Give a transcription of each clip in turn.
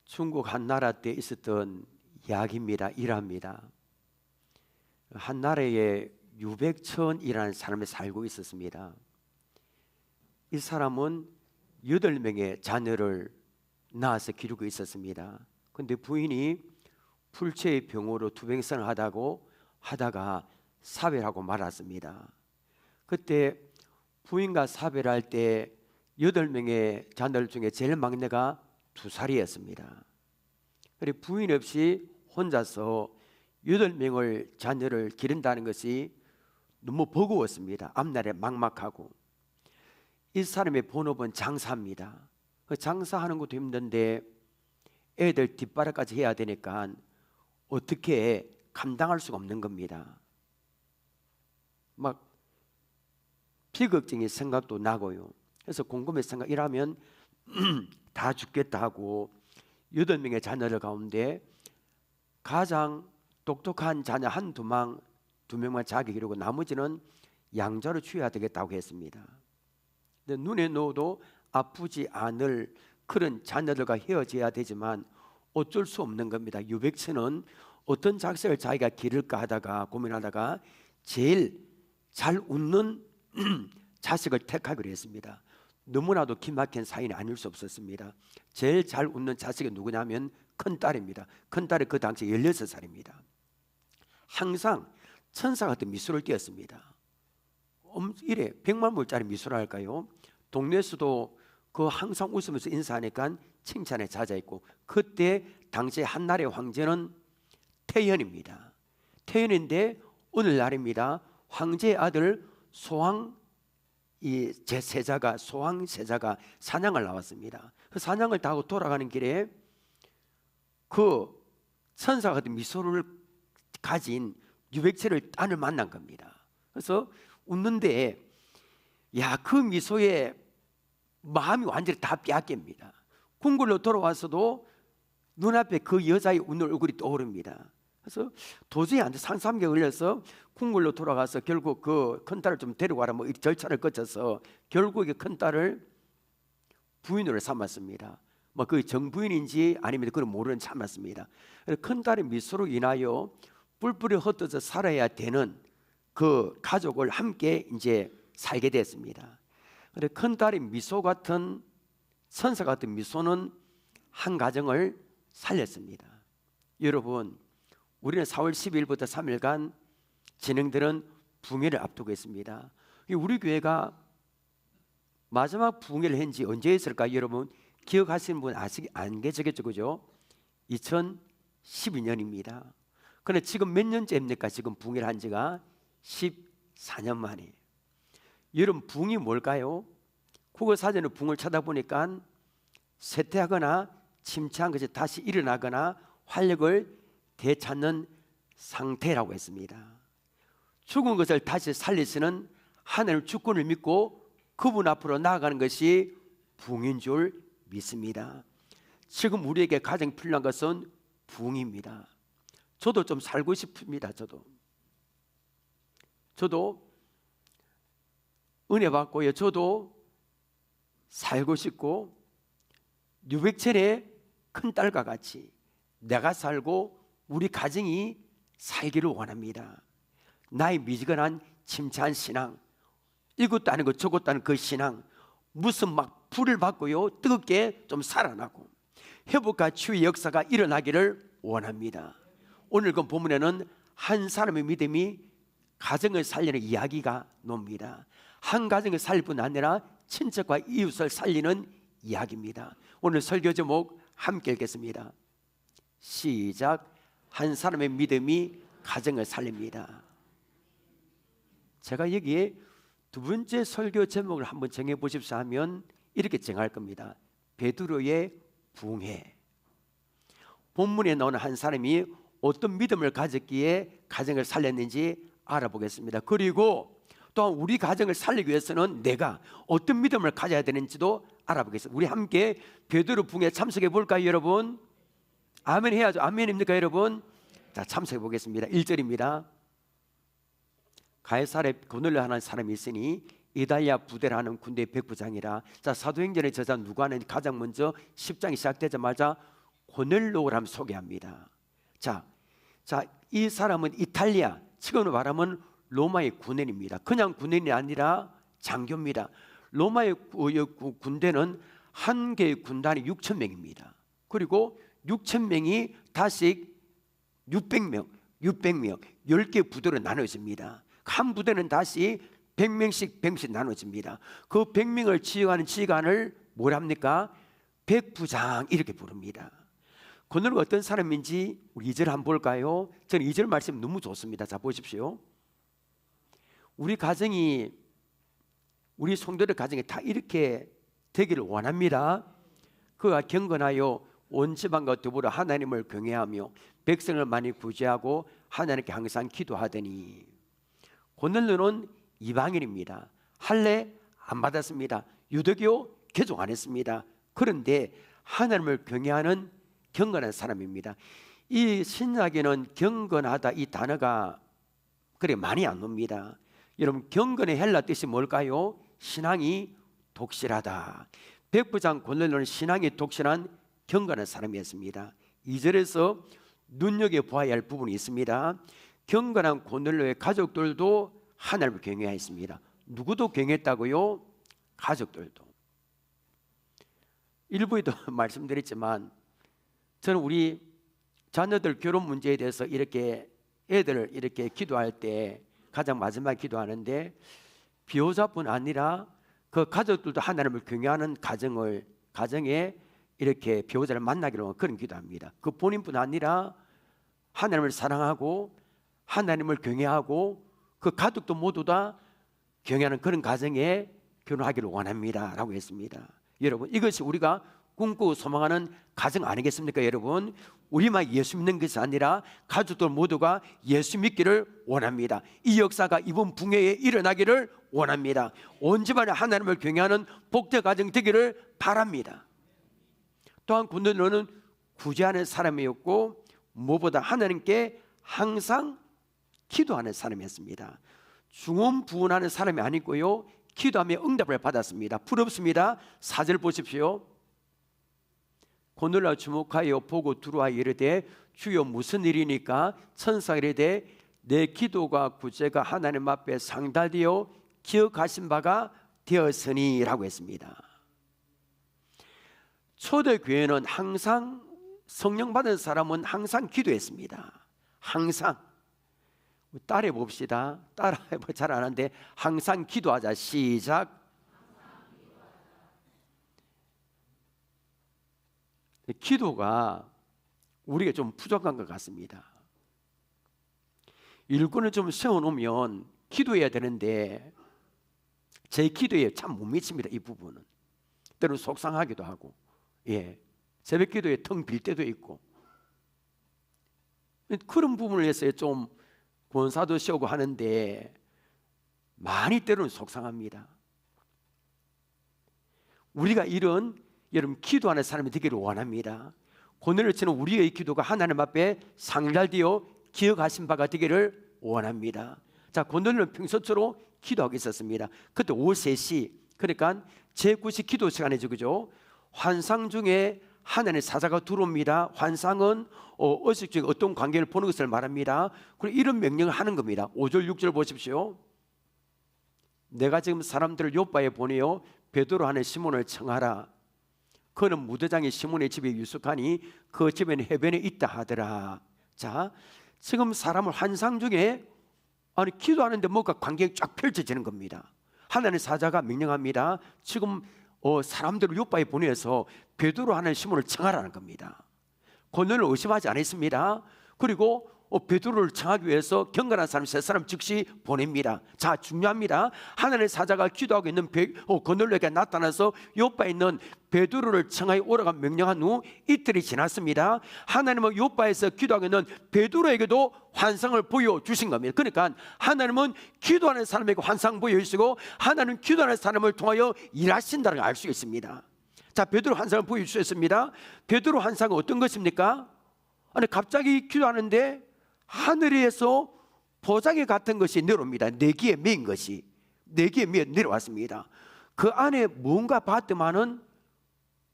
중국 한나라 때 있었던 이야기입니다. 일화입니다. 한나라에 유백천이라는 사람이 살고 있었습니다. 이 사람은 8명의 자녀를 낳아서 기르고 있었습니다. 그런데 부인이 불체의 병으로 투병생을 하다가 사별하고 말았습니다. 그때 부인과 사별할 때 8명의 자녀들 중에 제일 막내가 2살이었습니다. 그리고 부인 없이 혼자서 8명의 자녀를 기른다는 것이 너무 버거웠습니다. 앞날에 막막하고. 이 사람의 본업은 장사입니다. 그 장사하는 것도 힘든데 애들 뒷바라까지 해야 되니까 어떻게 감당할 수가 없는 겁니다. 막 비극적인 생각도 나고요. 그래서 곰곰이 생각이라면 다 죽겠다 하고 8명의 자녀들 가운데 가장 똑똑한 자녀 두 명만 자기 기르고 나머지는 양자로 취해야 되겠다고 했습니다. 근데 눈에 넣어도 아프지 않을 그런 자녀들과 헤어져야 되지만 어쩔 수 없는 겁니다. 유백천은 어떤 자식을 자기가 기를까 하다가 고민하다가 제일 잘 웃는 자식을 택하기로 했습니다. 너무나도 기막힌 사연이 아닐 수 없었습니다. 제일 잘 웃는 자식이 누구냐면 큰딸입니다. 큰딸이 그 당시 16살입니다. 항상 천사 같은 미소를 띄었습니다. 이래 100만 불짜리 미소를 할까요? 동네에서도 그 항상 웃으면서 인사하니까 칭찬에 잦아있고, 그때 당시 한나라의 황제는 태현입니다. 태현인데 오늘날입니다. 황제의 아들 소황세자가 사냥을 나왔습니다. 그 사냥을 다 하고 돌아가는 길에 그 천사 같은 미소를 가진 유백천을 딴을 만난 겁니다. 그래서 웃는데 그 미소에 마음이 완전히 다 빼앗깁니다. 궁궐로 돌아와서도 눈앞에 그 여자의 웃는 얼굴이 떠오릅니다. 그래서 도저히 안 돼, 상삼기에 걸려서 궁궐로 돌아가서 결국 그 큰딸을 좀 데리고 와라 이 절차를 거쳐서 결국에 큰딸을 부인으로 삼았습니다. 그 정부인인지 아니면 그걸 모르는 참았습니다. 큰딸의 미소로 인하여 뿔뿔이 흩어져 살아야 되는 그 가족을 함께 이제 살게 됐습니다. 그런데 큰딸의 미소 같은 천사 같은 미소는 한 가정을 살렸습니다. 여러분, 우리는 4월 12일부터 3일간 진행되는 부흥회를 앞두고 있습니다. 우리 교회가 마지막 부흥회를 한 지 언제 했을까? 여러분 기억하시는 분 안 계시겠죠? 그죠? 2012년입니다. 그런데 지금 몇 년째입니까? 지금 부흥회를 한 지가 14년 만에. 여러분, 부흥이 뭘까요? 국어사전의 부흥을 찾아보니까 쇠퇴하거나 침체한 것이 다시 일어나거나 활력을 되찾는 상태라고 했습니다. 죽은 것을 다시 살리시는 하나님 주권을 믿고 그분 앞으로 나아가는 것이 부흥인 줄 믿습니다. 지금 우리에게 가장 필요한 것은 부흥입니다. 저도 좀 살고 싶습니다. 저도 은혜 받고요. 저도 살고 싶고 유백천의 큰딸과 같이 내가 살고 우리 가정이 살기를 원합니다. 나의 미지근한 침체한 신앙, 이것도 아니고 저것도 아니고 그 신앙, 무슨 막 불을 받고요 뜨겁게 좀 살아나고 회복과 치유의 역사가 일어나기를 원합니다. 오늘 그 본문에는 한 사람의 믿음이 가정을 살리는 이야기가 나옵니다. 한 가정을 살릴 뿐 아니라 친척과 이웃을 살리는 이야기입니다. 오늘 설교 제목 함께 읽겠습니다. 시작. 한 사람의 믿음이 가정을 살립니다. 제가 여기에 두 번째 설교 제목을 한번 정해 보십시오 하면 이렇게 정할 겁니다. 베드로의 부흥회. 본문에 나오는 한 사람이 어떤 믿음을 가졌기에 가정을 살렸는지 알아보겠습니다. 그리고 또한 우리 가정을 살리기 위해서는 내가 어떤 믿음을 가져야 되는지도 알아보겠습니다. 우리 함께 베드로 부흥회에 참석해 볼까요, 여러분? 아멘 해야죠. 아멘입니까, 여러분? 자, 참석해 보겠습니다. 1절입니다. 가이사랴에 고넬료 하는 사람이 있으니 이달리아 부대라는 군대의 백부장이라. 자, 사도행전의 저자 누가는 가장 먼저 10장이 시작되자마자 고넬로를 소개합니다. 자, 이 사람은 이탈리아, 지금으로 말하면 로마의 군인입니다. 그냥 군인이 아니라 장교입니다. 로마의 군대는 한 개의 군단이 6,000명입니다. 그리고 6,000명이 다시 600명 10개 부대로 나눠집니다. 한 부대는 다시 100명씩 나눠집니다. 그 100명을 지휘하는 지휘관을 뭐랍니까? 백부장 이렇게 부릅니다. 고넬료가 어떤 사람인지 우리 2절 한번 볼까요? 저는 2절 말씀 너무 좋습니다. 자, 보십시오. 우리 가정이, 우리 성도들 가정이 다 이렇게 되기를 원합니다. 그가 경건하여 온 지방과 더불어 하나님을 경외하며 백성을 많이 구제하고 하나님께 항상 기도하더니. 고넬료는 이방인입니다. 할례 안 받았습니다. 유대교 개종 안 했습니다. 그런데 하나님을 경외하는 경건한 사람입니다. 이 신약에는 경건하다 이 단어가 그래 많이 안 옵니다. 여러분, 경건의 헬라 뜻이 뭘까요? 신앙이 독실하다. 백부장 고넬료는 신앙이 독실한 경건한 사람이었습니다. 2절에서 눈여겨보아야 할 부분이 있습니다. 경건한 고넬료의 가족들도 하나님을 경외했습니다. 누구도 경외했다고요? 가족들도. 일부에도 말씀드렸지만 저는 우리 자녀들 결혼 문제에 대해서 이렇게 애들 이렇게 기도할 때 가장 마지막에 기도하는데 비호자뿐 아니라 그 가족들도 하나님을 경외하는 가정에 이렇게 비호자를 만나기로 하는 그런 기도합니다. 그 본인뿐 아니라 하나님을 사랑하고 하나님을 경외하고 그 가족도 모두 다 경외하는 그런 가정에 결혼하기를 원합니다 라고 했습니다. 여러분, 이것이 우리가 꿈꾸고 소망하는 가정 아니겠습니까? 여러분, 우리만 예수 믿는 것이 아니라 가족들 모두가 예수 믿기를 원합니다. 이 역사가 이번 붕괴에 일어나기를 원합니다. 온 집안에 하나님을 경외하는 복된 가정 되기를 바랍니다. 또한 고넬료는 구제하는 사람이었고 무엇보다 하나님께 항상 기도하는 사람이었습니다. 중언부언하는 사람이 아니고요, 기도하며 응답을 받았습니다. 부럽습니다. 4절 보십시오. 고넬료가 주목하여 보고 들어와 이르되 주여 무슨 일이니까? 천사가 이르되 내 기도가 구제가 하나님 앞에 상달되어 기억하신 바가 되었으니 라고 했습니다. 초대교회는 항상 성령 받은 사람은 항상 기도했습니다. 항상. 따라해 봅시다. 따라해 잘 안 하는데 항상 기도하자. 시작. 기도가 우리가 좀 부족한 것 같습니다. 일꾼을 좀 세워놓으면 기도해야 되는데 제 기도에 참 못 미칩니다. 이 부분은 때로는 속상하기도 하고, 새벽 기도에 텅 빌 때도 있고, 그런 부분을 위해서 좀 권사도 세우고 하는데 많이 때로는 속상합니다. 우리가 이런 여러분 기도하는 사람이 되기를 원합니다. 고넬료처럼 우리의 기도가 하나님 앞에 상달되어 기억하신 바가 되기를 원합니다. 자, 고넬료는 평소처럼 기도하고 있었습니다. 그때 오후 3시, 그러니까 제9시 기도 시간이죠, 그죠? 환상 중에 하나님의 사자가 들어옵니다. 환상은 의식 중에 어떤 관계를 보는 것을 말합니다. 그리고 이런 명령을 하는 겁니다. 5절 6절 보십시오. 내가 지금 사람들을 요바에 보내어 베드로 하는 시몬을 청하라. 그는 무대장이 시몬의 집에 유숙하니 그 집에는 해변에 있다 하더라. 자, 지금 사람을 환상 중에 기도하는데 뭔가 관계가 쫙 펼쳐지는 겁니다. 하나님의 사자가 명령합니다. 지금 사람들을 요바에 보내서 베드로 하는 시몬을 청하라는 겁니다. 고넬료는 의심하지 않았습니다. 그리고 베드로를 청하기 위해서 경건한 사람 3사람 즉시 보냅니다. 자, 중요합니다. 하나님의 사자가 기도하고 있는 고넬료에게 나타나서 요바에 있는 베드로를 청하여 오라고 명령한 후 이틀이 지났습니다. 하나님은 요바에서 기도하고 있는 베드로에게도 환상을 보여주신 겁니다. 그러니까 하나님은 기도하는 사람에게 환상 보여주시고 하나님은 기도하는 사람을 통하여 일하신다는 걸 알 수 있습니다. 자, 베드로 환상을 보여주셨습니다. 베드로 환상은 어떤 것입니까? 갑자기 기도하는데 하늘에서 보자기 같은 것이 내려옵니다. 내기에 매인 것이 내기에 매여 내려왔습니다. 그 안에 뭔가 봤더만은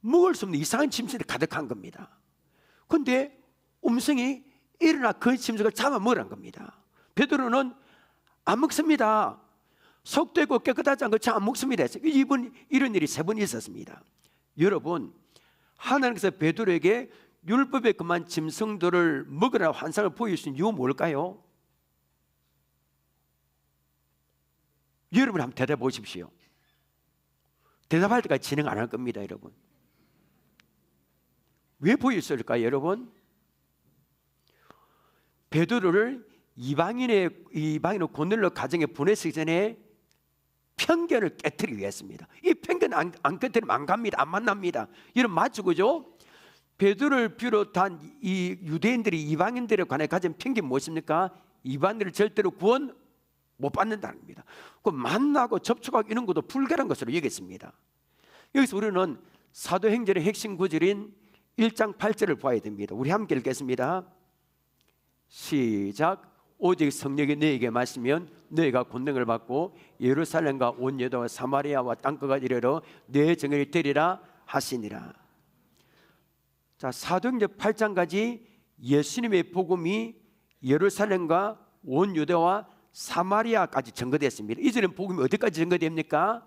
먹을 수 없는 이상한 짐승이 가득한 겁니다. 근데 음성이 일어나 그 짐승을 잡아먹으란 겁니다. 베드로는 안 먹습니다. 속되고 깨끗하지 않고 안 먹습니다. 이런 일이 3번 있었습니다. 여러분, 하나님께서 베드로에게 율법에 금한 짐승들을 먹으라 환상을 보여주신 이유가 뭘까요? 여러분 한번 대답해 보십시오. 대답할 때까지 진행 안 할 겁니다, 여러분. 왜 보였을까요, 여러분? 베드로를 이방인의 고넬로 가정에 보내기 전에 편견을 깨트리기 위해서입니다. 이 편견 안 깨트리면 안 갑니다. 안 만납니다. 여러분 맞죠, 그죠? 베드로를 비롯한 이 유대인들이 이방인들에 관해 가진 편견이 무엇입니까? 이방인들을 절대로 구원 못 받는다는 겁니다. 그 만나고 접촉하고 이런 것도 불가능한 것으로 여겼습니다. 여기서 우리는 사도행전의 핵심 구절인 1장 8절을 봐야 됩니다. 우리 함께 읽겠습니다. 시작. 오직 성령이 너에게 마시면 너희가 권능을 받고 예루살렘과 온 유다와 사마리아와 땅끝까지 이르러 내 증인이 되리라 하시니라. 자, 사도행전 8장까지 예수님의 복음이 예루살렘과 온 유다와 사마리아까지 전거됐습니다. 이제는 복음이 어디까지 전거됩니까?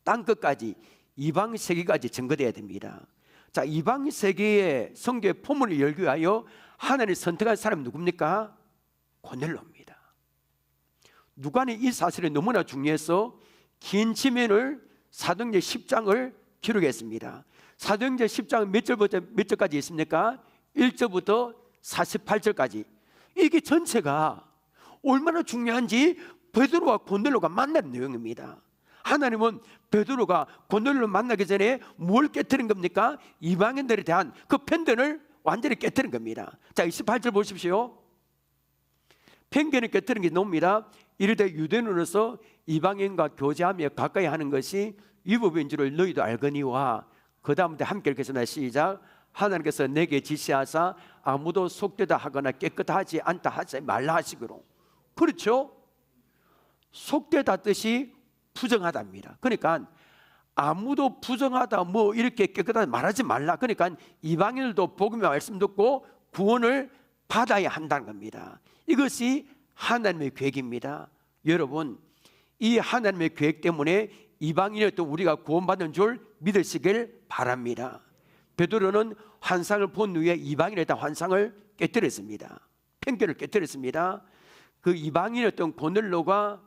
땅끝까지, 이방 세계까지 전거돼야 됩니다. 자, 이방 세계의 성교의 포문을 열기 위하여 하나님이 선택한 사람이 누굽니까? 고넬로입니다. 누가는 이 사실이 너무나 중요해서 긴 지면을 사도행전 10장을 기록했습니다. 사도행전 10장은 몇 절부터 몇 절까지 있습니까? 1절부터 48절까지. 이게 전체가 얼마나 중요한지 베드로와 고넬로가 만난 내용입니다. 하나님은 베드로가 고넬로를 만나기 전에 뭘 깨트린 겁니까? 이방인들에 대한 그 편견을 완전히 깨트린 겁니다. 자, 28절 보십시오. 편견을 깨트린 게 놉니다. 이르되 유대인으로서 이방인과 교제하며 가까이 하는 것이 위법인 줄을 너희도 알거니와. 그 다음부터 함께 읽겠습니다. 시작. 하나님께서 내게 지시하사 아무도 속되다 하거나 깨끗하지 않다 하지 말라 하시기로. 그렇죠? 속되다 뜻이 부정하답니다. 그러니까 아무도 부정하다 뭐 이렇게 깨끗하다 말하지 말라. 그러니까 이방인들도 복음의 말씀 듣고 구원을 받아야 한다는 겁니다. 이것이 하나님의 계획입니다. 여러분, 이 하나님의 계획 때문에 이방인에도 우리가 구원받는 줄 믿으시길 바랍니다. 베드로는 환상을 본 후에 이방인에 대한 환상을 깨뜨렸습니다. 편견을 깨뜨렸습니다. 그 이방인이었던 고넬로가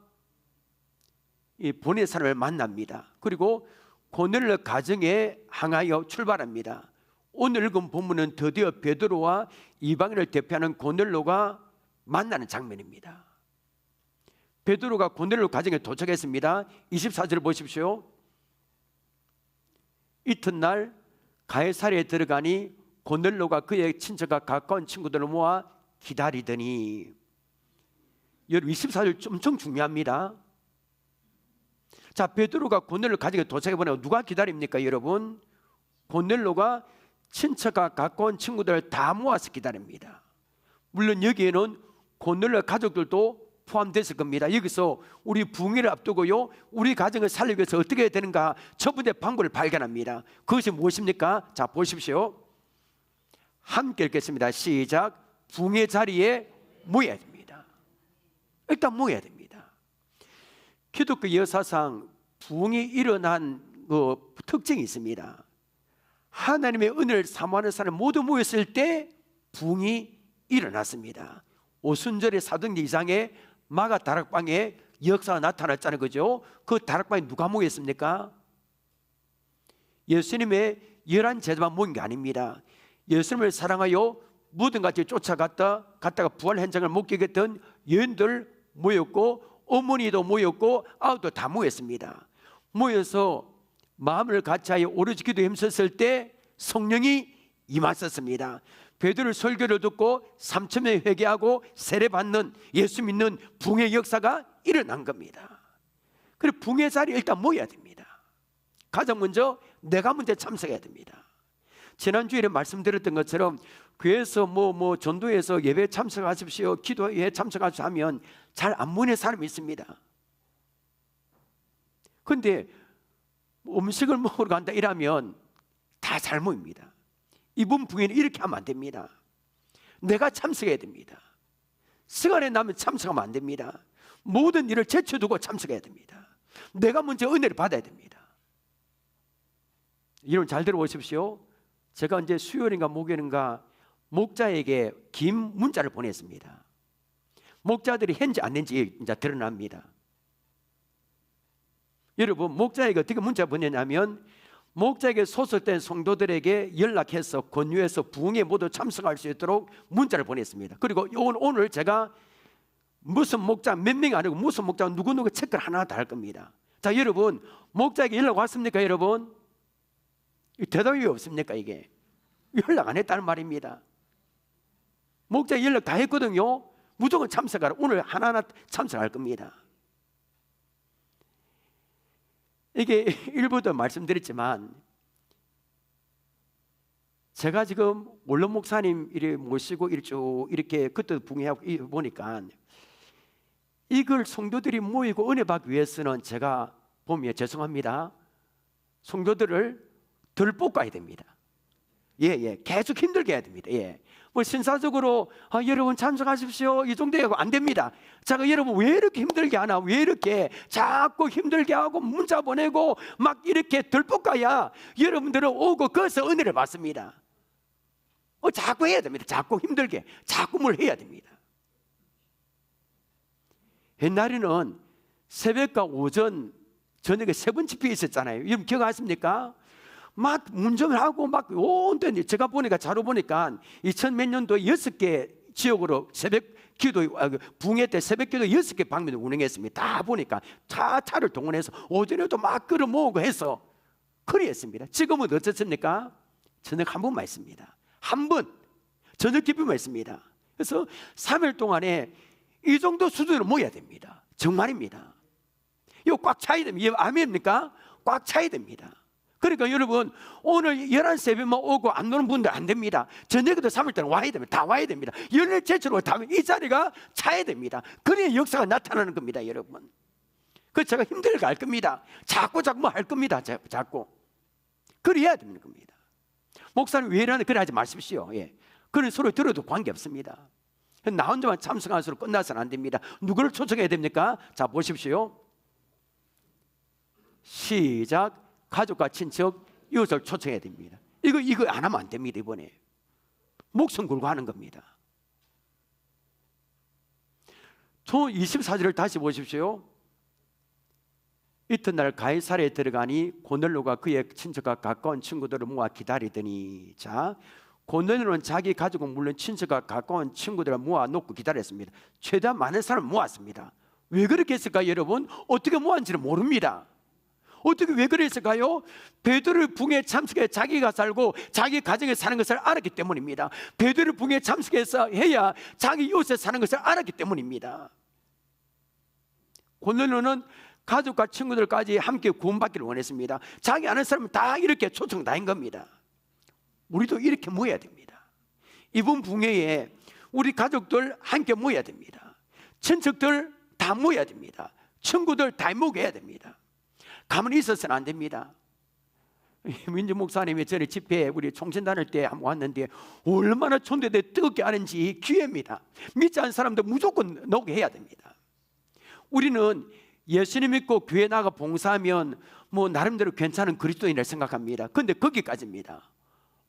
이 보낸 사람을 만납니다. 그리고 고넬로 가정에 향하여 출발합니다. 오늘 읽은 본문은 드디어 베드로와 이방인을 대표하는 고넬로가 만나는 장면입니다. 베드로가 고넬로 가정에 도착했습니다. 24절을 보십시오. 이튿날 가이사랴에 들어가니 고넬로가 그의 친척과 가까운 친구들을 모아 기다리더니. 여러분 24절 엄청 중요합니다. 자, 베드로가 고넬로 가정에 도착해보면 누가 기다립니까, 여러분? 고넬로가 친척과 가까운 친구들을 다 모아서 기다립니다. 물론 여기에는 고넬로 가족들도 포함됐을 겁니다. 여기서 우리 부흥회를 앞두고요, 우리 가정을 살리기 위해서 어떻게 해야 되는가 첫 번째 방법을 발견합니다. 그것이 무엇입니까? 자, 보십시오. 함께 읽겠습니다. 시작. 부흥회 자리에 모여야 됩니다. 일단 모여야 됩니다. 기독교 역사상 부흥이 일어난 그 특징이 있습니다. 하나님의 은혜를 사모하는 사람 모두 모였을 때 부흥이 일어났습니다. 오순절의 사도행전 2장에 마가 다락방에 역사가 나타났잖아요, 그죠? 그 다락방에 누가 모였습니까? 예수님의 11 제자만 모인 게 아닙니다. 예수님을 사랑하여 무덤같이 갔다가 부활 현장을 목격했던 여인들 모였고, 어머니도 모였고, 아우도 다 모였습니다. 모여서 마음을 같이하여 오로지 기도에 힘썼을 때 성령이 임하셨습니다. 베드로 설교를 듣고 3,000명이 회개하고 세례받는, 예수 믿는 부흥의 역사가 일어난 겁니다. 그리고 부흥의 자리에 일단 모여야 됩니다. 가장 먼저 내가 먼저 참석해야 됩니다. 지난주에 말씀드렸던 것처럼 교회에서 전도에서 예배에 참석하십시오, 기도에 참석하십시오 하면 잘 안 모이는 사람이 있습니다. 그런데 음식을 먹으러 간다 이러면 다 잘 모입니다. 이번 부회는 이렇게 하면 안 됩니다. 내가 참석해야 됩니다. 시간에 나면 참석하면 안 됩니다. 모든 일을 제쳐두고 참석해야 됩니다. 내가 먼저 은혜를 받아야 됩니다. 여러분 잘 들어보십시오. 제가 이제 수요일인가 목요일인가 목자에게 긴 문자를 보냈습니다. 목자들이 했는지 안 했는지 이제 드러납니다. 여러분 목자에게 어떻게 문자 보냈냐면, 목자에게 소속된 성도들에게 연락해서 권유해서 부흥에 모두 참석할 수 있도록 문자를 보냈습니다. 그리고 오늘 제가 무슨 목자 몇 명이 아니고 무슨 목자 누구누구 체크를 하나 다 할 겁니다. 자, 여러분 목자에게 연락 왔습니까? 여러분 대답이 왜 없습니까? 이게 연락 안 했다는 말입니다. 목자에 연락 다 했거든요. 무조건 참석하라. 오늘 하나하나 참석할 겁니다. 이게 일부도 말씀드렸지만, 제가 지금 원로 목사님 이렇게 모시고 이렇게 그때 붕해하고 보니까, 이걸 성도들이 모이고 은혜 받기 위해서는 제가 보면 죄송합니다, 성도들을 덜 볶아야 됩니다. 계속 힘들게 해야 됩니다. 뭐 신사적으로 여러분 참석하십시오 이 정도 하고 안 됩니다. 제가 여러분 왜 이렇게 힘들게 하나, 왜 이렇게 자꾸 힘들게 하고 문자 보내고 막 이렇게 덜 볶아야 여러분들은 오고 거기서 은혜를 받습니다. 자꾸 해야 됩니다. 자꾸 힘들게, 자꾸 뭘 해야 됩니다. 옛날에는 새벽과 오전, 저녁에 3번 집회 있었잖아요. 여러분 기억하십니까? 막 문정을 하고 막 온데, 제가 보니까 자료 보니까 2000 몇 년도에 6개 지역으로 새벽 기도, 붕해 때 새벽 기도 6개 방면을 운영했습니다. 다 보니까 차를 동원해서 오전에도 막 끌어 모으고 해서 그리 했습니다. 지금은 어떻습니까? 저녁 한 번만 있습니다. 한 번 저녁 기쁨만 있습니다. 그래서 3일 동안에 이 정도 수준으로 모여야 됩니다. 정말입니다. 이거 꽉 차야 됩니다. 이거 아멘입니까? 꽉 차야 됩니다. 그러니까 여러분 오늘 11시 새벽만 오고 안 노는 분들 안 됩니다. 저녁에도 3일 때는 와야 됩니다. 다 와야 됩니다. 연일 제철로 다 이 자리가 차야 됩니다. 그래야 역사가 나타나는 겁니다. 여러분, 그래서 제가 힘들게 할 겁니다. 자꾸 뭐 할 겁니다. 자꾸 그래야 되는 겁니다. 목사님 왜 이러나 그래 하지 마십시오. 그런 소리 들어도 관계없습니다. 나 혼자만 참석한 소리 끝나서는 안 됩니다. 누구를 초청해야 됩니까? 자 보십시오. 시작. 가족과 친척, 이웃을 초청해야 됩니다. 이거 안 하면 안 됩니다. 이번에 목숨 걸고 하는 겁니다. 24절을 다시 보십시오. 이튿날 가이사랴에 들어가니 고넬료가 그의 친척과 가까운 친구들을 모아 기다리더니, 자, 고넬료는 자기 가족은 물론 친척과 가까운 친구들을 모아놓고 기다렸습니다. 최대한 많은 사람을 모았습니다. 왜 그렇게 했을까 여러분? 어떻게 모았는지는 모릅니다. 어떻게 왜 그랬을까요? 베드로 붕에 참석해 자기가 살고 자기 가정에 사는 것을 알았기 때문입니다. 베드로 붕에 참석해서 해야 자기 이웃에 사는 것을 알았기 때문입니다. 고넬료는 가족과 친구들까지 함께 구원받기를 원했습니다. 자기 아는 사람은 다 이렇게 초청 다 한 겁니다. 우리도 이렇게 모여야 됩니다. 이번 붕회에 우리 가족들 함께 모여야 됩니다. 친척들 다 모여야 됩니다. 친구들 다 모여야 됩니다. 가만히 있어서는 안 됩니다. 민주 목사님이 전에 집회에 우리 총신 다닐 때 한번 왔는데 얼마나 존대대 뜨겁게 하는지 기회입니다. 믿지 않는 사람들 무조건 나오게 해야 됩니다. 우리는 예수님 믿고 교회 나가 봉사하면 뭐 나름대로 괜찮은 그리스도인을 생각합니다. 그런데 거기까지입니다.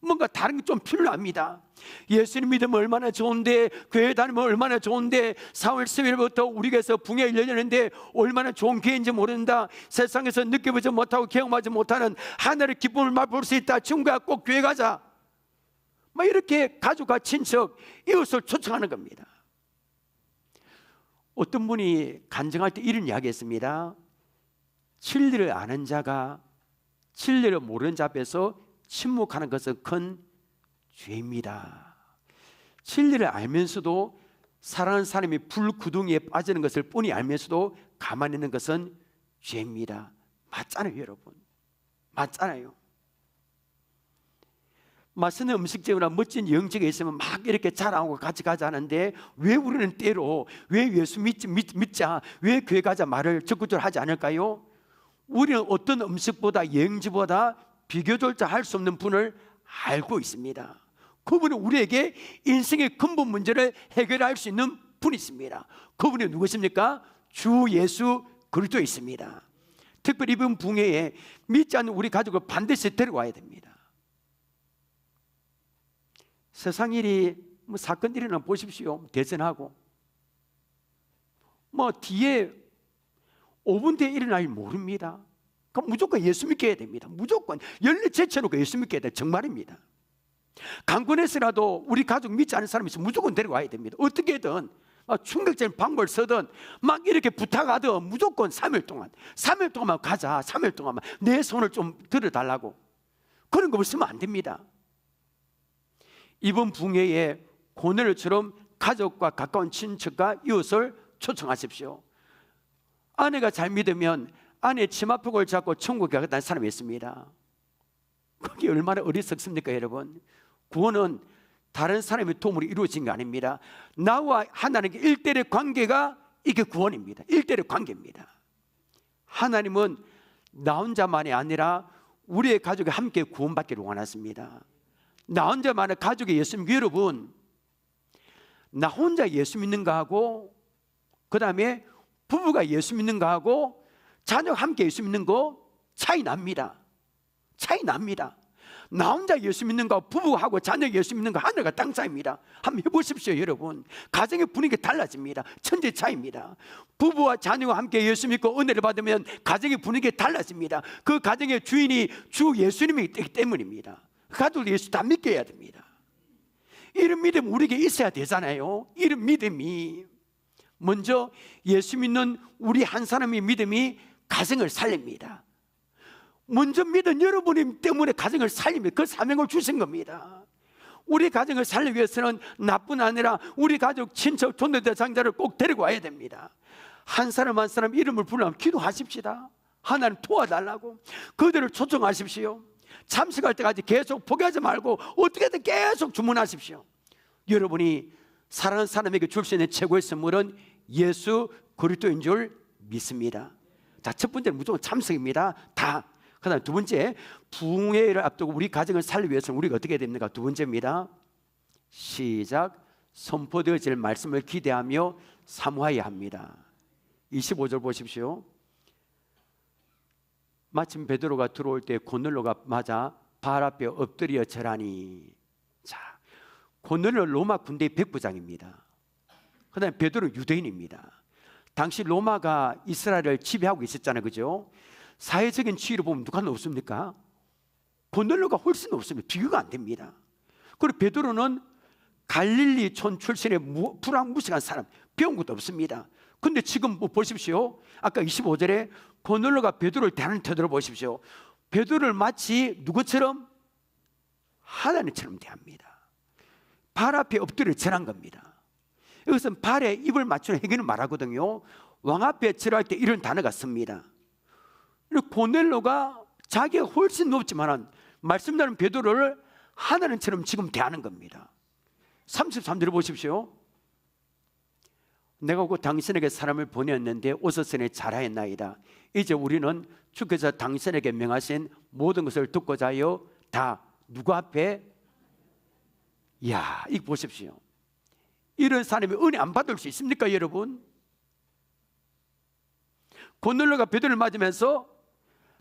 뭔가 다른 게 좀 필요합니다. 예수님 믿으면 얼마나 좋은데, 교회 다니면 얼마나 좋은데, 4월 10일부터 우리 교회에서 붕해 열렸는데 얼마나 좋은 기회인지 모른다. 세상에서 느껴보지 못하고 경험하지 못하는 하늘의 기쁨을 맛볼 수 있다. 친구야 꼭 교회 가자. 막 이렇게 가족과 친척, 이웃을 초청하는 겁니다. 어떤 분이 간증할 때 이런 이야기 했습니다. 진리를 아는 자가 진리를 모르는 자 앞에서 침묵하는 것은 큰 죄입니다. 진리를 알면서도 사랑하는 사람이 불구덩이에 빠지는 것을 뻔히 알면서도 가만히 있는 것은 죄입니다. 맞잖아요 여러분, 맞잖아요. 맛있는 음식점이나 멋진 여행지가 있으면 막 이렇게 자랑하고 같이 가자 하는데, 왜 우리는 때로 왜 예수 믿자, 왜 교회 가자 말을 적극적으로 하지 않을까요? 우리는 어떤 음식보다 여행지보다 비교조차 할 수 없는 분을 알고 있습니다. 그분은 우리에게 인생의 근본 문제를 해결할 수 있는 분이십니다. 그분이 누구십니까? 주 예수 그리스도이십니다. 특별히 이번 붕해에 믿지 않는 우리 가족을 반드시 데려와야 됩니다. 세상 일이 사건 일이나 보십시오. 대선하고 뒤에 5분 뒤에 일어날 모릅니다. 그럼 무조건 예수 믿게 해야 됩니다. 무조건 열리 제쳐놓고 예수 믿게 해야 돼. 정말입니다. 강권에서라도 우리 가족 믿지 않는 사람이 있으면 무조건 데려와야 됩니다. 어떻게든 충격적인 방법을 쓰든 막 이렇게 부탁하든 무조건 3일 동안만 가자. 3일 동안만 내 손을 좀 들어달라고. 그런 거 쓰면 안 됩니다. 이번 붕해에 고넬료처럼 가족과 가까운 친척과 이웃을 초청하십시오. 아내가 잘 믿으면 아내의 치마폭을 잡고 천국에 가겠다는 사람이 있습니다. 그게 얼마나 어리석습니까 여러분? 구원은 다른 사람의 도움으로 이루어진 게 아닙니다. 나와 하나님의 1대1의 관계가 이게 구원입니다. 1대1의 관계입니다. 하나님은 나 혼자만이 아니라 우리의 가족이 함께 구원받기를 원하십니다. 나 혼자만의 가족의 예수 믿는 여러분, 나 혼자 예수 믿는 거하고 그 다음에 부부가 예수 믿는 거하고 자녀가 함께 예수 믿는 거 차이 납니다. 나 혼자 예수 믿는 거 부부하고 자녀 예수 믿는 거 하늘과 땅 차이입니다. 한번 해보십시오 여러분. 가정의 분위기가 달라집니다. 천지 차이입니다. 부부와 자녀가 함께 예수 믿고 은혜를 받으면 가정의 분위기가 달라집니다. 그 가정의 주인이 주 예수님이기 때문입니다. 가족도 예수 다 믿게 해야 됩니다. 이런 믿음 우리에게 있어야 되잖아요. 이런 믿음이 먼저 예수 믿는 우리 한 사람의 믿음이 가정을 살립니다. 먼저 믿은 여러분이 때문에 가정을 살립니다. 그 사명을 주신 겁니다. 우리 가정을 살리기 위해서는 나뿐 아니라 우리 가족, 친척, 존대대상자를 꼭 데리고 와야 됩니다. 한 사람 한 사람 이름을 부르면 기도하십시다. 하나님 도와달라고 그들을 초청하십시오. 참석할 때까지 계속 포기하지 말고 어떻게든 계속 주문하십시오. 여러분이 사랑하는 사람에게 줄 수 있는 최고의 선물은 예수 그리스도인 줄 믿습니다. 자, 첫 번째는 무조건 참석입니다. 다. 그 다음에 두 번째, 붕해를 앞두고 우리 가정을 살리기 위해서는 우리가 어떻게 해야 됩니까? 두 번째입니다. 시작. 선포되어질 말씀을 기대하며 사모해야 합니다. 25절 보십시오. 마침 베드로가 들어올 때 고넬료가 맞아 발 앞에 엎드려 절하니. 자, 고넬료 로마 군대의 백부장입니다. 그 다음에 베드로는 유대인입니다. 당시 로마가 이스라엘을 지배하고 있었잖아요, 그죠? 사회적인 지위로 보면 누가 높습니까? 고넬료가 훨씬 높습니다. 비교가 안 됩니다. 그리고 베드로는 갈릴리촌 출신의 불황무식한 사람, 배운 것도 없습니다. 근데 지금 보십시오. 아까 25절에 고넬료가 베드로를 대하는 태도를 보십시오. 베드로를 마치 누구처럼? 하나님처럼 대합니다. 발 앞에 엎드려 절한 겁니다. 이것은 발에 입을 맞추는 행위를 말하거든요. 왕 앞에 절할 때 이런 단어가 씁니다. 고넬료가 자기가 훨씬 높지만 말씀대로 베드로를 하나님처럼 지금 대하는 겁니다. 33절을 보십시오. 내가 곧 당신에게 사람을 보냈는데 오셨으니 잘하였나이다. 이제 우리는 주께서 당신에게 명하신 모든 것을 듣고자 하여 다 누구 앞에? 이야, 이거 보십시오. 이런 사람이 은혜 안 받을 수 있습니까 여러분? 고넬료가 베드로를 맞으면서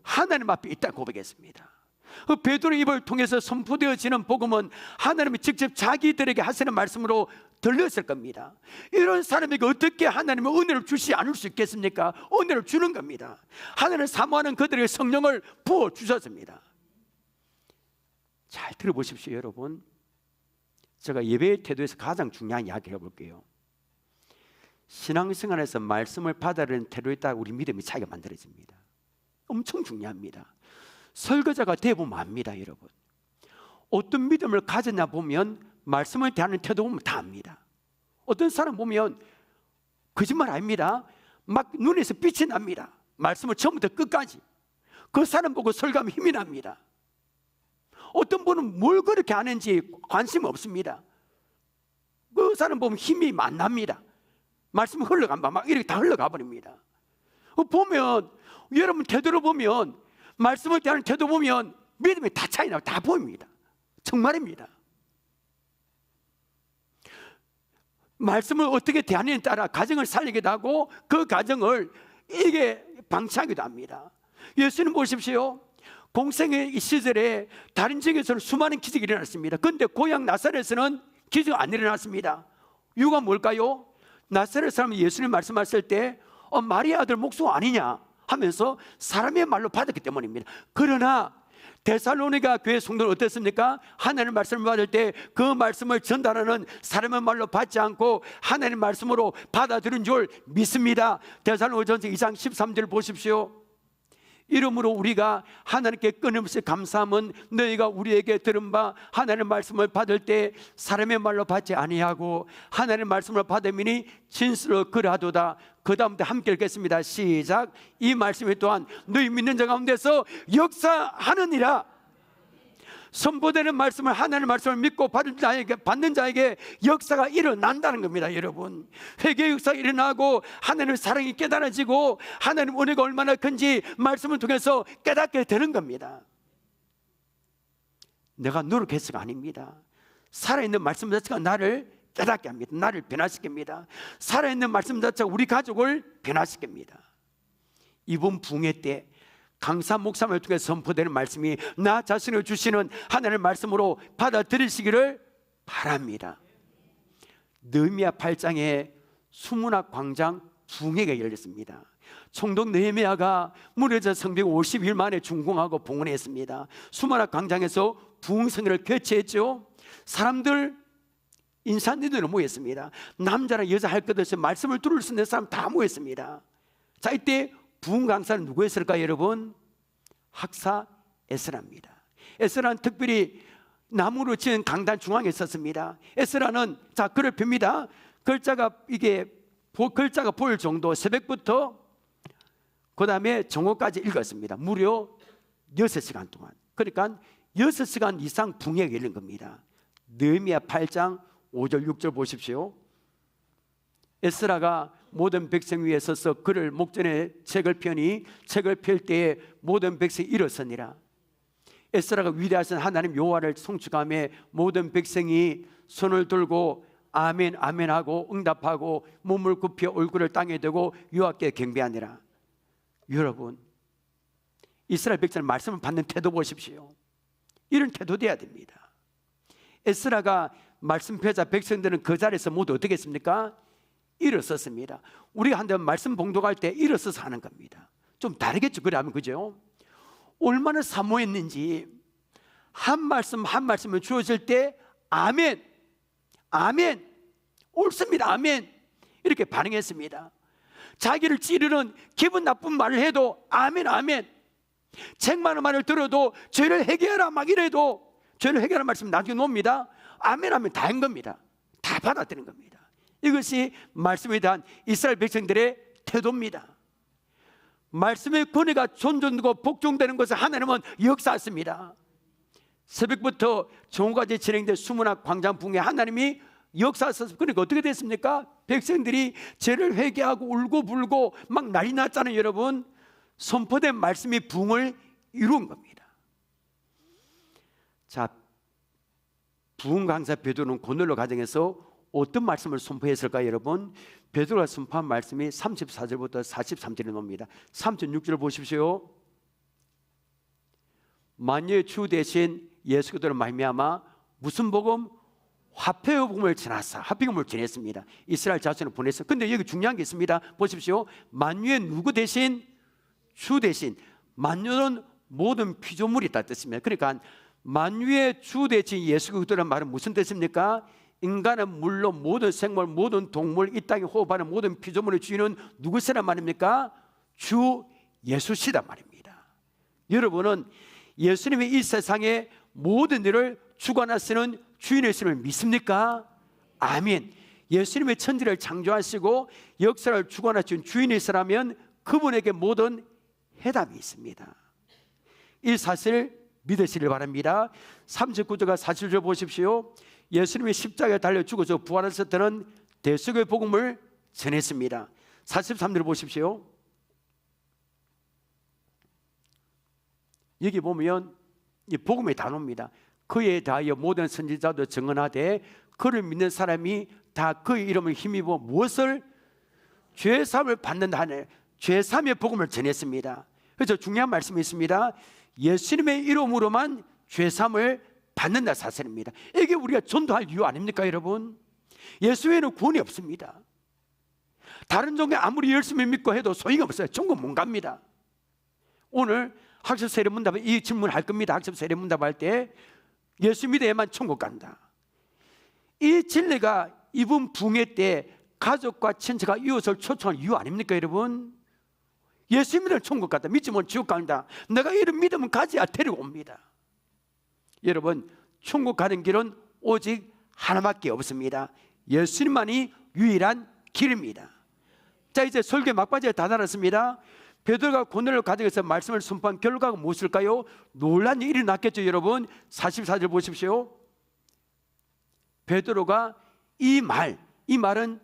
하나님 앞에 있다 고백했습니다. 그 베드로의 입을 통해서 선포되어지는 복음은 하나님이 직접 자기들에게 하시는 말씀으로 들렸을 겁니다. 이런 사람에게 어떻게 하나님은 은혜를 주시지 않을 수 있겠습니까? 은혜를 주는 겁니다. 하나님을 사모하는 그들에게 성령을 부어주셨습니다. 잘 들어보십시오 여러분. 제가 예배의 태도에서 가장 중요한 이야기를 해볼게요. 신앙생활에서 말씀을 받아들이는 태도에 따라 우리 믿음이 차이가 만들어집니다. 엄청 중요합니다. 설교자가 되어보면 압니다 여러분. 어떤 믿음을 가졌냐 보면 말씀을 대하는 태도 보면 다 압니다. 어떤 사람 보면 거짓말 아닙니다. 막 눈에서 빛이 납니다. 말씀을 처음부터 끝까지 그 사람 보고 설교하면 힘이 납니다. 어떤 분은 뭘 그렇게 하는지 관심 없습니다. 그 사람 보면 힘이 안 납니다. 말씀이 흘러간다 막 이렇게 다 흘러가 버립니다. 보면 여러분 태도를 보면 말씀을 대하는 태도 보면 믿음이 다 차이 나고 다 보입니다. 정말입니다. 말씀을 어떻게 대하느냐에 따라 가정을 살리기도 하고 그 가정을 이게 방치하기도 합니다. 예수님 보십시오. 공생의 시절에 다른 지역에서는 수많은 기적이 일어났습니다. 그런데 고향 나사렛에서는 기적이 안 일어났습니다. 이유가 뭘까요? 나사렛 사람이 예수님 말씀하실 때 마리아 아들 목수 아니냐 하면서 사람의 말로 받았기 때문입니다. 그러나 데살로니가 교회 성도는 어땠습니까? 하나님의 말씀을 받을 때 그 말씀을 전달하는 사람의 말로 받지 않고 하나님의 말씀으로 받아들인 줄 믿습니다. 데살로니가전서 2장 13절 보십시오. 이러므로 우리가 하나님께 끊임없이 감사함은 너희가 우리에게 들은 바 하나님의 말씀을 받을 때 사람의 말로 받지 아니하고 하나님의 말씀을 받으니 진실로 그러하도다. 그 다음부터 함께 읽겠습니다. 시작. 이 말씀이 또한 너희 믿는 자 가운데서 역사하느니라. 선포되는 말씀을 하나님의 말씀을 믿고 받는 자에게 역사가 일어난다는 겁니다. 여러분, 회개의 역사가 일어나고 하나님의 사랑이 깨달아지고 하나님의 은혜가 얼마나 큰지 말씀을 통해서 깨닫게 되는 겁니다. 내가 노력해서가 아닙니다. 살아있는 말씀 자체가 나를 깨닫게 합니다. 나를 변화시킵니다. 살아있는 말씀 자체가 우리 가족을 변화시킵니다. 이번 붕괴 때 강사 목사님을 통해 선포되는 말씀이 나 자신을 주시는 하나님의 말씀으로 받아들이시기를 바랍니다. 느헤미야 8장에 수문학 광장 붕괴가 열렸습니다. 총독 느헤미야가 무너져 성벽 50일 만에 준공하고 봉헌했습니다. 수문학 광장에서 부흥성회를 개최했죠. 사람들 인산인들이 모였습니다. 남자나 여자 할 것 없이 말씀을 들을 수 있는 사람 다 모였습니다. 자, 이때 부흥 강사는 누구였을까요, 여러분? 학사 에스라입니다. 에스라는 특별히 나무로 지은 강단 중앙에 있었습니다. 에스라는 자 글을 펴니다. 글자가 보일 정도 새벽부터 그 다음에 정오까지 읽었습니다. 무려 6시간 동안. 그러니까 6시간 이상 붕괴가 열린 겁니다. 느헤미야 8장 5절 6절 보십시오. 에스라가 모든 백성 위에 서서 그를 목전에 책을 펴니 책을 펼 때에 모든 백성이 일어서니라. 에스라가 위대하신 하나님 여호와를 송축하며 모든 백성이 손을 들고 아멘 아멘 하고 응답하고 몸을 굽혀 얼굴을 땅에 대고 여호와께 경배하니라. 여러분, 이스라엘 백성의 말씀을 받는 태도 보십시오. 이런 태도 돼야 됩니다. 에스라가 말씀 펴자 백성들은 그 자리에서 모두 어떻게 했습니까? 일어섰습니다. 우리가 한번 말씀 봉독할 때 일어서서 하는 겁니다. 좀 다르겠죠? 그래 하면 그죠? 얼마나 사모했는지 한 말씀 한 말씀을 주어질 때 아멘, 아멘, 옳습니다, 아멘 이렇게 반응했습니다. 자기를 찌르는 기분 나쁜 말을 해도 아멘, 아멘. 책 많은 말을 들어도 죄를 회개하라 막 이래도 죄를 회개하라는 말씀 나중에 놉니다. 아멘 하면 다 한 겁니다. 다 받아들인 겁니다. 이것이 말씀에 대한 이스라엘 백성들의 태도입니다. 말씀의 권위가 존중되고 복종되는 것을 하나님은 역사했습니다. 새벽부터 정오까지 진행된 수문학 광장 붕괴 하나님이 역사하셨습니다. 그러니까 어떻게 됐습니까? 백성들이 죄를 회개하고 울고 불고 막 난리 났잖아요. 여러분, 선포된 말씀이 붕을 이룬 겁니다. 자, 부흥 강사 베드로는 고넬로 가정에서 어떤 말씀을 선포했을까요, 여러분? 베드로가 선포한 말씀이 34절부터 43절에 나옵니다. 36절 보십시오. 만유의 주 대신 예수 그리스도로 말미암아 무슨 복음? 화평의 복음을 전하사. 화평의 복음을 전했습니다. 이스라엘 자손을 보냈어요. 근데 여기 중요한 게 있습니다. 보십시오. 만유의 누구 대신? 주 대신. 만유는 모든 피조물이 있다는 뜻입니다. 그러니까 만유의 주 대신 예수 그리스도라는 말은 무슨 뜻입니까? 인간은 물론 모든 생물, 모든 동물, 이 땅에 호흡하는 모든 피조물의 주인은 누구시란 말입니까? 주 예수시란 말입니다. 여러분은 예수님이 이 세상의 모든 일을 주관하시는 주인이심을 믿습니까? 아멘. 예수님의 천지를 창조하시고 역사를 주관하신 주인이시라면 그분에게 모든 해답이 있습니다. 이 사실을 믿으시길 바랍니다. 39절과 40절 보십시오. 예수님이 십자가에 달려 죽어서 부활했을 때는 대속의 복음을 전했습니다. 43절 보십시오. 여기 보면 이 복음의 단어입니다. 그에 대하여 모든 선지자도 증언하되 그를 믿는 사람이 다 그의 이름을 힘입어 무엇을? 죄사함을 받는다 하는 죄사함의 복음을 전했습니다. 그래서 중요한 말씀이 있습니다. 예수님의 이름으로만 죄사함을 받는다 사실입니다. 이게 우리가 전도할 이유 아닙니까 여러분? 예수 외에는 구원이 없습니다. 다른 종교 아무리 열심히 믿고 해도 소용이 없어요. 천국 못 갑니다. 오늘 학습 세례 문답 이 질문을 할 겁니다. 학습 세례 문답할 때 예수 믿어야만 천국 간다. 이 진리가 이번 붕괴 때 가족과 친척과 이웃을 초청할 이유 아닙니까 여러분? 예수 믿으면 천국 간다. 믿지 못하면 지옥 간다. 내가 이런 믿으면 가지야 데리고 옵니다. 여러분 천국 가는 길은 오직 하나밖에 없습니다. 예수님만이 유일한 길입니다. 자 이제 설교 막바지에 다다랐습니다. 베드로가 고넬료 가정에서 말씀을 선포한 결과가 무엇일까요? 놀란 일이 났겠죠 여러분. 44절 보십시오. 베드로가 이 말은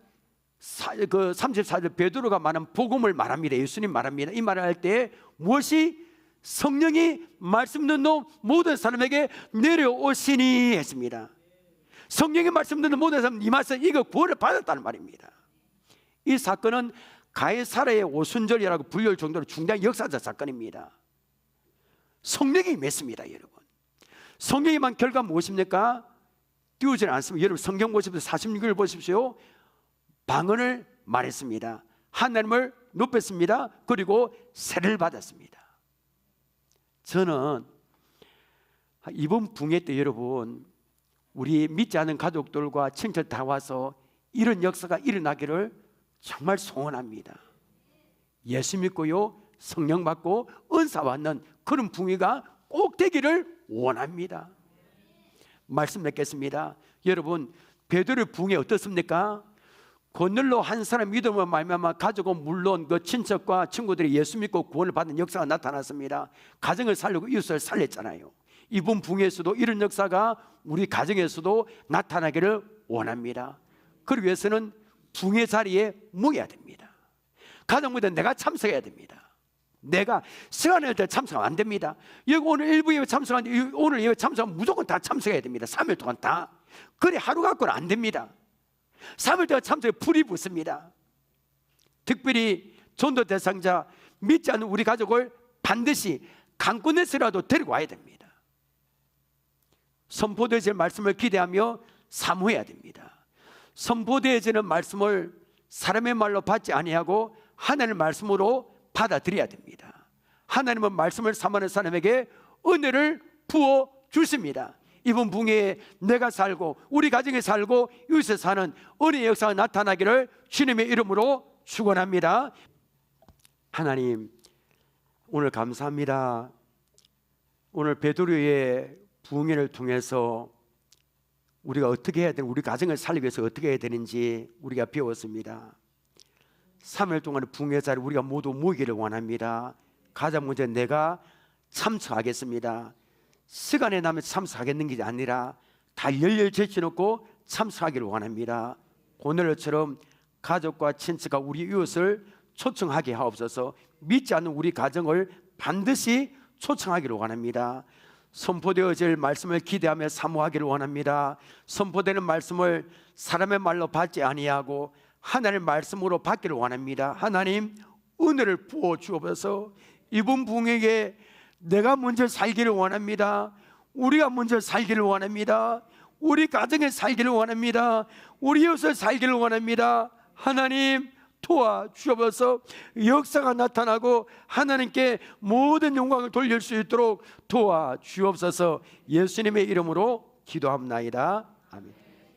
34절 베드로가 말한 복음을 말합니다. 예수님 말합니다. 이 말을 할 때 무엇이? 성령이 말씀 듣는 모든 사람에게 내려오시니 했습니다. 성령의 말씀 듣는 모든 사람 이 말씀 이거 구원을 받았다는 말입니다. 이 사건은 가이사랴의 오순절이라고 불릴 정도로 중대한 역사적 사건입니다. 성령이 임했습니다 여러분. 성령이 임한 결과 무엇입니까? 띄우지는 않습니다. 여러분 성경 보십시오. 46절 보십시오. 방언을 말했습니다. 하나님을 높였습니다. 그리고 세례를 받았습니다. 저는 이번 붕괴 때 여러분 우리 믿지 않은 가족들과 친척 다 와서 이런 역사가 일어나기를 정말 소원합니다. 예수 믿고요 성령 받고 은사 받는 그런 붕괴가 꼭 되기를 원합니다. 말씀 맺겠습니다. 여러분 베드로의 붕괴 어떻습니까? 고넬료 한 사람 믿음으로 말미암아 가족은 물론 그 친척과 친구들이 예수 믿고 구원을 받는 역사가 나타났습니다. 가정을 살리고 이웃을 살렸잖아요. 이번 붕괴에서도 이런 역사가 우리 가정에서도 나타나기를 원합니다. 그러기 위해서는 붕괴 자리에 모여야 됩니다. 가정 무대 내가 참석해야 됩니다. 내가 시간을 때 참석하면 안 됩니다. 여기 오늘 일부 예배 참석하는데 오늘 예배 참석하면 무조건 다 참석해야 됩니다. 3일 동안 다. 그래 하루 갖고는 안 됩니다. 3일 동안 참석에 불이 붙습니다. 특별히 전도 대상자 믿지 않는 우리 가족을 반드시 강권에서라도 데리고 와야 됩니다. 선포되어질 말씀을 기대하며 사모해야 됩니다. 선포되어지는 말씀을 사람의 말로 받지 아니하고 하나님의 말씀으로 받아들여야 됩니다. 하나님은 말씀을 사모하는 사람에게 은혜를 부어 주십니다. 이번 붕괴에 내가 살고 우리 가정에 살고 이웃에 사는 은혜의 역사가 나타나기를 주님의 이름으로 축원합니다. 하나님 오늘 감사합니다. 오늘 베드로의 붕괴를 통해서 우리가 어떻게 해야 되는 우리 가정을 살리기 위해서 어떻게 해야 되는지 우리가 배웠습니다. 3일 동안의 붕괴 자리에 우리가 모두 모이기를 원합니다. 가장 먼저 내가 참석하겠습니다. 시간에 나면 참석하겠는 게 아니라 다 열렬 제쳐놓고 참석하기를 원합니다. 고넬료처럼 가족과 친척과 우리 이웃을 초청하게 하옵소서. 믿지 않는 우리 가정을 반드시 초청하기를 원합니다. 선포되어질 말씀을 기대하며 사모하기를 원합니다. 선포되는 말씀을 사람의 말로 받지 아니하고 하나님의 말씀으로 받기를 원합니다. 하나님 은혜를 부어 주옵소서. 이번 붕괴에 내가 먼저 살기를 원합니다. 우리가 먼저 살기를 원합니다. 우리 가정에 살기를 원합니다. 우리 이웃을 살기를 원합니다. 하나님 도와주옵소서. 역사가 나타나고 하나님께 모든 영광을 돌릴 수 있도록 도와주옵소서. 예수님의 이름으로 기도합나이다. 아멘.